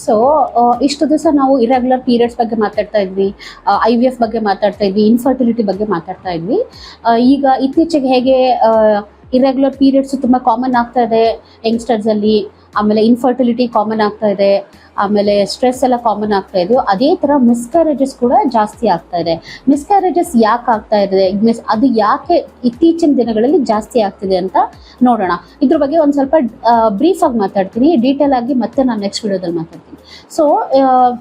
So ಇಷ್ಟು ದಿವಸ ನಾವು ಇರೆಗ್ಯುಲರ್ ಪೀರಿಯಡ್ಸ್ ಬಗ್ಗೆ ಮಾತಾಡ್ತಾ ಇದ್ವಿ, IVF ಬಗ್ಗೆ ಮಾತಾಡ್ತಾ ಇದ್ವಿ, ಇನ್ಫರ್ಟಿಲಿಟಿ ಬಗ್ಗೆ ಮಾತಾಡ್ತಾ ಇದ್ವಿ. ಈಗ ಇತ್ತೀಚೆಗೆ ಹೇಗೆ ಇರೆಗ್ಯುಲರ್ ಪೀರಿಯಡ್ಸ್ ತುಂಬ ಕಾಮನ್ ಆಗ್ತಾ ಇದೆ ಯಂಗ್ಸ್ಟರ್ಸ್ ಅಲ್ಲಿ, ಆಮೇಲೆ ಇನ್ಫರ್ಟಿಲಿಟಿ ಕಾಮನ್ ಆಗ್ತಾ ಇದೆ, ಆಮೇಲೆ ಸ್ಟ್ರೆಸ್ ಎಲ್ಲ ಕಾಮನ್ ಆಗ್ತಾ ಇದೆಯೋ ಅದೇ ಥರ ಮಿಸ್ಕ್ಯಾರೇಜಸ್ ಕೂಡ ಜಾಸ್ತಿ ಆಗ್ತಾ ಇದೆ. ಮಿಸ್ಕ್ಯಾರೇಜಸ್ ಯಾಕೆ ಆಗ್ತಾ ಇದೆ, ಅದು ಯಾಕೆ ಇತ್ತೀಚಿನ ದಿನಗಳಲ್ಲಿ ಜಾಸ್ತಿ ಆಗ್ತಿದೆ ಅಂತ ನೋಡೋಣ. ಇದ್ರ ಬಗ್ಗೆ ಒಂದು ಸ್ವಲ್ಪ ಬ್ರೀಫ್ ಆಗಿ ಮಾತಾಡ್ತೀನಿ, ಡೀಟೇಲ್ ಆಗಿ ಮತ್ತೆ ನಾನು ನೆಕ್ಸ್ಟ್ ವಿಡಿಯೋದಲ್ಲಿ ಮಾತಾಡ್ತೀನಿ. ಸೊ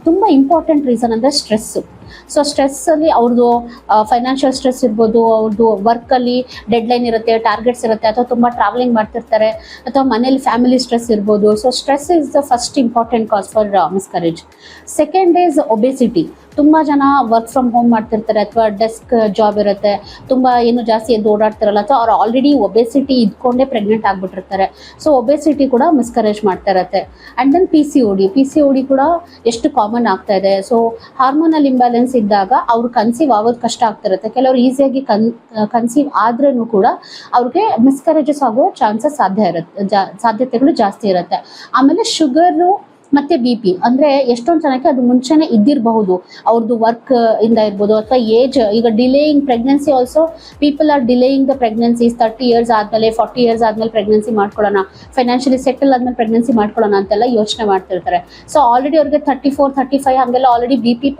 ತುಂಬ ಇಂಪಾರ್ಟೆಂಟ್ ರೀಸನ್ ಅಂದರೆ ಸ್ಟ್ರೆಸ್ಸು. ಸೊ ಸ್ಟ್ರೆಸ್ಸಲ್ಲಿ ಅವ್ರದ್ದು ಫೈನಾನ್ಷಿಯಲ್ ಸ್ಟ್ರೆಸ್ ಇರ್ಬೋದು, ಅವ್ರದ್ದು ವರ್ಕಲ್ಲಿ ಡೆಡ್ಲೈನ್ ಇರುತ್ತೆ, ಟಾರ್ಗೆಟ್ಸ್ ಇರುತ್ತೆ, ಅಥವಾ ತುಂಬ ಟ್ರಾವೆಲಿಂಗ್ ಮಾಡ್ತಿರ್ತಾರೆ, ಅಥವಾ ಮನೇಲಿ ಫ್ಯಾಮಿಲಿ ಸ್ಟ್ರೆಸ್ ಇರ್ಬೋದು. So stress is the first important cause for miscarriage. Second is obesity. ತುಂಬ ಜನ ವರ್ಕ್ ಫ್ರಮ್ ಹೋಮ್ ಮಾಡ್ತಿರ್ತಾರೆ, ಅಥವಾ ಡೆಸ್ಕ್ ಜಾಬ್ ಇರುತ್ತೆ, ತುಂಬ ಏನು ಜಾಸ್ತಿ ಎದ್ದು ಓಡಾಡ್ತಿರಲ್ಲ, ಅಥವಾ ಅವ್ರು ಆಲ್ರೆಡಿ ಒಬೆಸಿಟಿ ಇದ್ಕೊಂಡೇ ಪ್ರೆಗ್ನೆಂಟ್ ಆಗಿಬಿಟ್ಟಿರ್ತಾರೆ. ಸೊ ಒಬೆಸಿಟಿ ಕೂಡ ಮಿಸ್ಕರೇಜ್ ಮಾಡ್ತಾ ಇರುತ್ತೆ. ಆ್ಯಂಡ್ ದೆನ್ PCOD ಕೂಡ ಎಷ್ಟು ಕಾಮನ್ ಆಗ್ತಾ ಇದೆ. ಸೊ ಹಾರ್ಮೋನಲ್ ಇಂಬ್ಯಾಲೆನ್ಸ್ ಇದ್ದಾಗ ಅವ್ರು ಕನ್ಸೀವ್ ಆಗೋದು ಕಷ್ಟ ಆಗ್ತಿರುತ್ತೆ. ಕೆಲವರು ಈಸಿಯಾಗಿ ಕನ್ಸೀವ್ ಆದ್ರೂ ಕೂಡ ಅವ್ರಿಗೆ ಮಿಸ್ಕರೇಜಸ್ ಆಗೋ ಸಾಧ್ಯತೆಗಳು ಜಾಸ್ತಿ ಇರುತ್ತೆ. ಆಮೇಲೆ ಶುಗರು ಮತ್ತೆ BP ಅಂದರೆ ಎಷ್ಟೊಂದು ಜನಕ್ಕೆ ಅದು ಮುಂಚೆನೇ ಇದ್ದಿರಬಹುದು, ಅವ್ರದ್ದು ವರ್ಕ್ ಇಂದ ಇರ್ಬೋದು, ಅಥವಾ ಏಜ್. ಈಗ delaying pregnancy also, people are delaying the pregnancies. 30 years ಆದಮೇಲೆ, 40 ಇಯರ್ಸ್ ಆದಮೇಲೆ ಪ್ರೆಗ್ನೆನ್ಸಿ ಮಾಡ್ಕೊಳ್ಳೋಣ, ಫೈನಾನ್ಷಿಯಲಿ ಸೆಟಲ್ ಆದಮೇಲೆ ಪ್ರೆಗ್ನೆನ್ಸಿ ಮಾಡ್ಕೊಳ್ಳೋಣ ಅಂತೆಲ್ಲ ಯೋಚನೆ ಮಾಡ್ತಿರ್ತಾರೆ. ಸೊ ಆಲ್ರೆಡಿ ಅವ್ರಿಗೆ 34, 35 ಹಾಗೆಲ್ಲ ಆಲ್ರೆಡಿ BP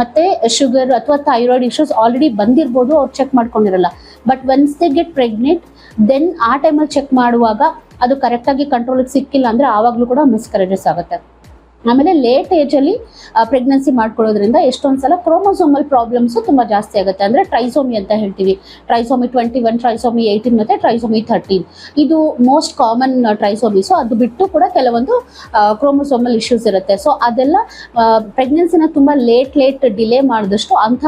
ಮತ್ತೆ ಶುಗರ್ ಅಥವಾ ಥೈರಾಯ್ಡ್ ಇಶ್ಯೂಸ್ ಆಲ್ರೆಡಿ ಬಂದಿರ್ಬೋದು, ಅವ್ರು ಚೆಕ್ ಮಾಡ್ಕೊಂಡಿರಲ್ಲ. But once they get pregnant, then ಆ ಟೈಮಲ್ಲಿ ಚೆಕ್ ಮಾಡುವಾಗ ಅದು ಕರೆಕ್ಟಾಗಿ ಕಂಟ್ರೋಲಿಗೆ ಸಿಕ್ಕಿಲ್ಲ ಅಂದರೆ ಆವಾಗಲೂ ಕೂಡ ಮಿಸ್ಕರೇಜಸ್ ಆಗುತ್ತೆ. ಆಮೇಲೆ ಲೇಟ್ ಏಜಲ್ಲಿ ಪ್ರೆಗ್ನೆನ್ಸಿ ಮಾಡ್ಕೊಳ್ಳೋದ್ರಿಂದ ಎಷ್ಟೊಂದು ಸಲ ಕ್ರೋಮೋಸೋಮಲ್ ಪ್ರಾಬ್ಲಮ್ಸು ತುಂಬ ಜಾಸ್ತಿ ಆಗುತ್ತೆ. ಅಂದರೆ ಟ್ರೈಸೋಮಿ ಅಂತ ಹೇಳ್ತೀವಿ, ಟ್ರೈಸೋಮಿ 21, ಟ್ರೈಸೋಮಿ 18 ಮತ್ತು ಟ್ರೈಸೋಮಿ 13. ಇದು ಮೋಸ್ಟ್ ಕಾಮನ್ ಟ್ರೈಸೋಮಿ. ಸೊ ಅದು ಬಿಟ್ಟು ಕೂಡ ಕೆಲವೊಂದು ಕ್ರೋಮೋಸೋಮಲ್ ಇಶ್ಯೂಸ್ ಇರುತ್ತೆ. ಸೊ ಅದೆಲ್ಲ ಪ್ರೆಗ್ನೆನ್ಸಿನ ತುಂಬ ಲೇಟ್ ಡಿಲೇ ಮಾಡಿದಷ್ಟು ಅಂಥ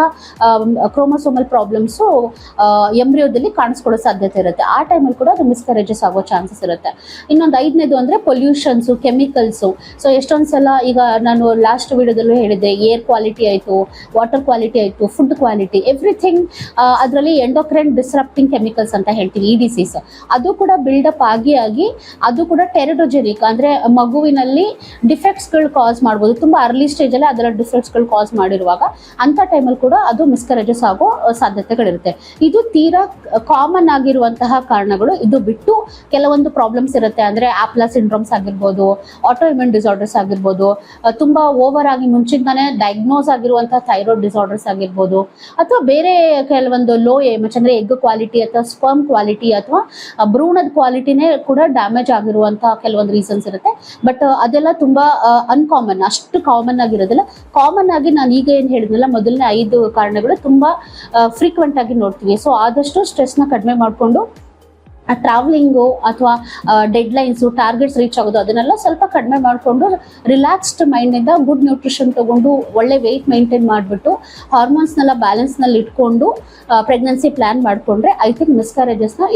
ಕ್ರೋಮೋಸೋಮಲ್ ಪ್ರಾಬ್ಲಮ್ಸು ಎಂಬ್ರಿಯೋದಲ್ಲಿ ಕಾಣಿಸ್ಕೊಳ್ಳೋ ಸಾಧ್ಯತೆ ಇರುತ್ತೆ. ಆ ಟೈಮಲ್ಲಿ ಕೂಡ ಅದು ಮಿಸ್ಕರೇಜಸ್ ಆಗೋ ಚಾನ್ಸಸ್ ಇರುತ್ತೆ. ಇನ್ನೊಂದು 5ನೇದು ಅಂದರೆ ಪೊಲ್ಯೂಷನ್ಸು, ಕೆಮಿಕಲ್ಸು. ಸೊ ಎಷ್ಟೊಂದು ಸಲ ಈಗ ನಾನು ಲಾಸ್ಟ್ ವಿಡಿಯೋದಲ್ಲೂ ಹೇಳಿದ್ದೆ, ಏರ್ ಕ್ವಾಲಿಟಿ ಆಯಿತು, ವಾಟರ್ ಕ್ವಾಲಿಟಿ ಆಯಿತು, ಫುಡ್ ಕ್ವಾಲಿಟಿ, ಎವ್ರಿಥಿಂಗ್. ಅದರಲ್ಲಿ ಎಂಡೋಕ್ರೈನ್ ಡಿಸ್ರಪ್ಟಿಂಗ್ ಕೆಮಿಕಲ್ಸ್ ಅಂತ ಹೇಳ್ತೀವಿ, EDCs. ಅದು ಕೂಡ ಬಿಲ್ಡಪ್ ಆಗಿ ಅದು ಕೂಡ ಟೆರಡೋಜೆನಿಕ್, ಅಂದರೆ ಮಗುವಿನಲ್ಲಿ ಡಿಫೆಕ್ಟ್ಸ್ಗಳು ಕಾಸ್ ಮಾಡ್ಬೋದು. ತುಂಬ ಅರ್ಲಿ ಸ್ಟೇಜಲ್ಲಿ ಅದರ ಡಿಫೆಕ್ಟ್ಸ್ಗಳು ಕಾಸ್ ಮಾಡಿರುವಾಗ ಅಂಥ ಟೈಮಲ್ಲಿ ಕೂಡ ಅದು ಮಿಸ್ಕರೇಜಸ್ ಆಗೋ ಸಾಧ್ಯತೆಗಳಿರುತ್ತೆ. ಇದು ತೀರಾ ಕಾಮನ್ ಆಗಿರುವಂತಹ ಕಾರಣಗಳು. ಇದು ಬಿಟ್ಟು ಕೆಲವೊಂದು ಪ್ರಾಬ್ಲಮ್ಸ್ ಇರುತ್ತೆ, ಅಂದರೆ ಆಪ್ಲಾ ಸಿಂಡ್ರೋಮ್ಸ್ ಆಗಿರ್ಬೋದು, ಆಟೋ ಇಮ್ಯೂನ್ ಡಿಸಾರ್ಡರ್ಸ್ ಆಗಿರ್ಬೋದು, ತುಂಬ ಓವರ್ ಆಗಿ ಮುಂಚಿಂದಾನೇ ಡಯಾಗ್ನೋಸ್ ಆಗಿರುವಂತಹ ಥೈರಾಯ್ಡ್ ಡಿಸಾರ್ಡರ್ಸ್ ಆಗಿರ್ಬೋದು, ಅಥವಾ ಬೇರೆ ಕೆಲವೊಂದು ಲೋ AMH ಅಂದರೆ ಎಗ್ ಕ್ವಾಲಿಟಿ ಅಥವಾ ಸ್ಪರ್ಮ್ ಕ್ವಾಲಿಟಿ ಅಥವಾ ಭ್ರೂಣದ ಕ್ವಾಲಿಟಿನೇ ಕೂಡ ಡ್ಯಾಮೇಜ್ ಆಗಿರುವಂತಹ ಕೆಲವೊಂದು ರೀಸನ್ಸ್ ಇರುತ್ತೆ. ಬಟ್ ಅದೆಲ್ಲ ತುಂಬ ಅನ್ಕಾಮನ್, ಅಷ್ಟು ಕಾಮನ್ ಆಗಿರೋದಿಲ್ಲ. ಕಾಮನ್ ಆಗಿ ನಾನು ಈಗ ಏನು ಹೇಳಿದ್ನಲ್ಲ, ಮೊದಲನೇ 5 ಕಾರಣಗಳು ತುಂಬ ಫ್ರೀಕ್ವೆಂಟ್ ಆಗಿ ನೋಡ್ತೀವಿ. ಸೊ ಆದಷ್ಟು ಸ್ಟ್ರೆಸ್ನ ಕಡಿಮೆ ಮಾಡಿಕೊಂಡು ಟ್ರಾವೆಲಿಂಗು ಅಥವಾ ಡೆಡ್ಲೈನ್ಸು, ಟಾರ್ಗೆಟ್ಸ್ ರೀಚ್ ಆಗೋದು, ಅದನ್ನೆಲ್ಲ ಸ್ವಲ್ಪ ಕಡಿಮೆ ಮಾಡಿಕೊಂಡು ರಿಲ್ಯಾಕ್ಸ್ಡ್ ಮೈಂಡಿಂದ ಗುಡ್ ನ್ಯೂಟ್ರಿಷನ್ ತೊಗೊಂಡು ಒಳ್ಳೆ ವೆಯ್ಟ್ ಮೇಂಟೈನ್ ಮಾಡಿಬಿಟ್ಟು ಹಾರ್ಮೋನ್ಸ್ನೆಲ್ಲ ಬ್ಯಾಲೆನ್ಸ್ನಲ್ಲಿ ಇಟ್ಕೊಂಡು ಪ್ರೆಗ್ನೆನ್ಸಿ ಪ್ಲ್ಯಾನ್ ಮಾಡಿಕೊಂಡ್ರೆ ಐ ಥಿಂಕ್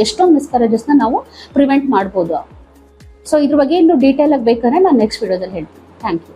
ಎಷ್ಟೊಂದು ಮಿಸ್ಕರೇಜಸ್ನ ನಾವು ಪ್ರಿವೆಂಟ್ ಮಾಡ್ಬೋದು. ಸೊ ಇದ್ರ ಬಗ್ಗೆ ಇನ್ನು ಡೀಟೇಲ್ ಆಗಿ ಬೇಕಾದ್ರೆ ನಾನು ನೆಕ್ಸ್ಟ್ ವಿಡಿಯೋದಲ್ಲಿ ಹೇಳ್ತೀನಿ. Thank you.